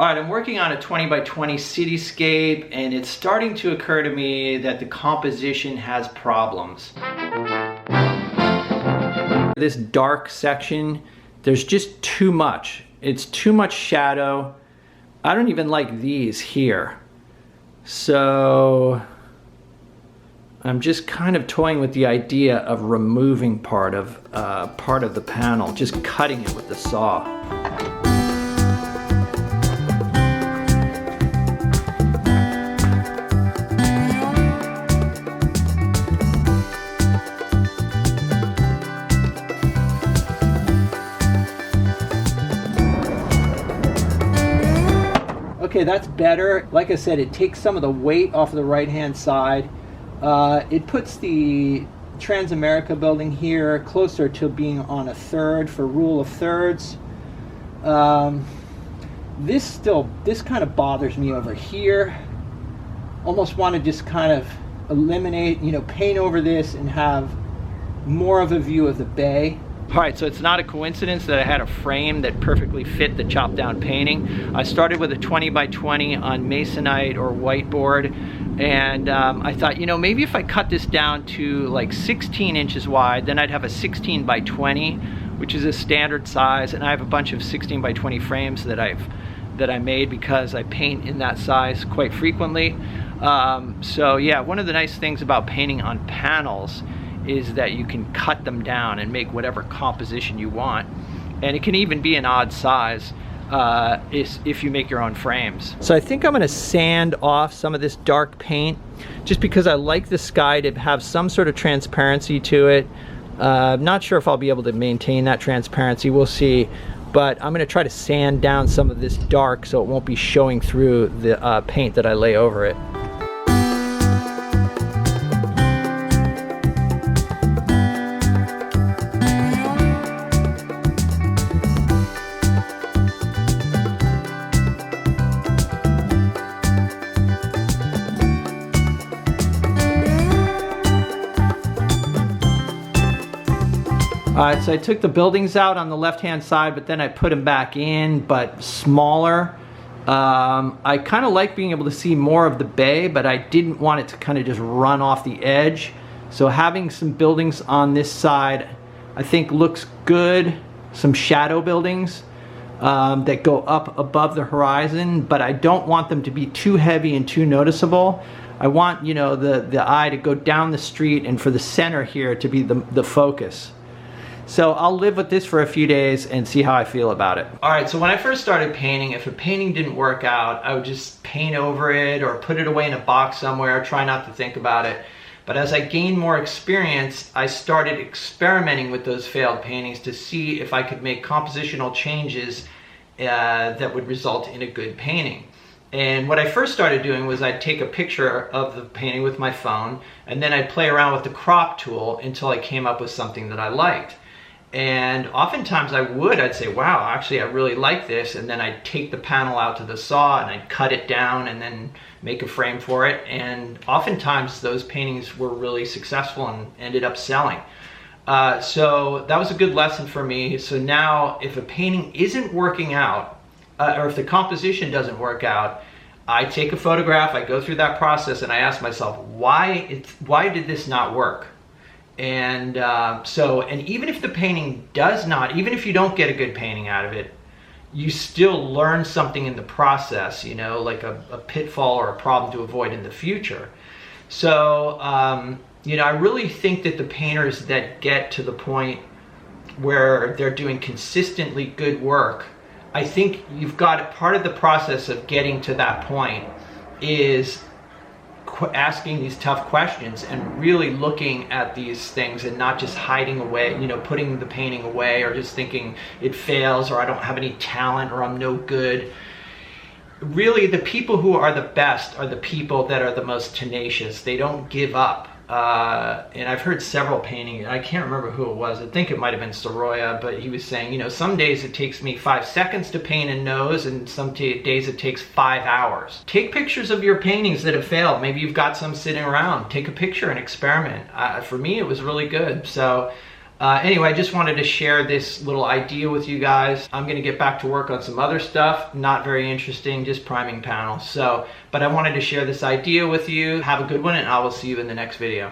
All right, I'm working on a 20 by 20 cityscape, and it's starting to occur to me that the composition has problems. This dark section, there's just too much. It's too much shadow. I don't even like these here. So I'm just kind of toying with the idea of removing part of the panel, just cutting it with the saw. Okay, that's better. Like I said, it takes some of the weight off of the right-hand side. It puts the Transamerica building here closer to being on a third for rule of thirds. This kind of bothers me over here. Almost want to just kind of eliminate, paint over this and have more of a view of the bay. All right, so it's not a coincidence that I had a frame that perfectly fit the chopped down painting. I started with a 20 by 20 on masonite or whiteboard, and I thought, maybe if I cut this down to like 16 inches wide, then I'd have a 16 by 20, which is a standard size, and I have a bunch of 16 by 20 frames that I made because I paint in that size quite frequently. So yeah, one of the nice things about painting on panels is that you can cut them down and make whatever composition you want, and it can even be an odd size if you make your own frames. So I think I'm going to sand off some of this dark paint just because I like the sky to have some sort of transparency to it. Not sure if I'll be able to maintain that transparency, we'll see, but I'm going to try to sand down some of this dark so it won't be showing through the paint that I lay over it. Alright, so I took the buildings out on the left-hand side, but then I put them back in, but smaller. I kind of like being able to see more of the bay, but I didn't want it to kind of just run off the edge. So having some buildings on this side, I think looks good. Some shadow buildings that go up above the horizon, but I don't want them to be too heavy and too noticeable. I want, the eye to go down the street and for the center here to be the focus. So I'll live with this for a few days and see how I feel about it. All right, so when I first started painting, if a painting didn't work out, I would just paint over it or put it away in a box somewhere, try not to think about it. But as I gained more experience, I started experimenting with those failed paintings to see if I could make compositional changes that would result in a good painting. And what I first started doing was I'd take a picture of the painting with my phone, and then I'd play around with the crop tool until I came up with something that I liked. And oftentimes I'd say, wow, actually I really like this, and then I'd take the panel out to the saw and I'd cut it down and then make a frame for it, and oftentimes those paintings were really successful and ended up selling. So that was a good lesson for me. So now if a painting isn't working out, or if the composition doesn't work out, I take a photograph, I go through that process, and I ask myself, why did this not work? And and even if the painting does not, even if you don't get a good painting out of it, you still learn something in the process, like a pitfall or a problem to avoid in the future. So, I really think that the painters that get to the point where they're doing consistently good work, I think you've got part of the process of getting to that point is asking these tough questions and really looking at these things and not just hiding away, putting the painting away or just thinking it fails or I don't have any talent or I'm no good. Really, the people who are the best are the people that are the most tenacious. They don't give up. And I've heard several paintings, I can't remember who it was, I think it might have been Sorolla, but he was saying, some days it takes me 5 seconds to paint a nose and some days it takes 5 hours. Take pictures of your paintings that have failed. Maybe you've got some sitting around. Take a picture and experiment. For me, it was really good. So Anyway, I just wanted to share this little idea with you guys. I'm gonna get back to work on some other stuff, not very interesting, just priming panels. So, but I wanted to share this idea with you. Have a good one, and I will see you in the next video.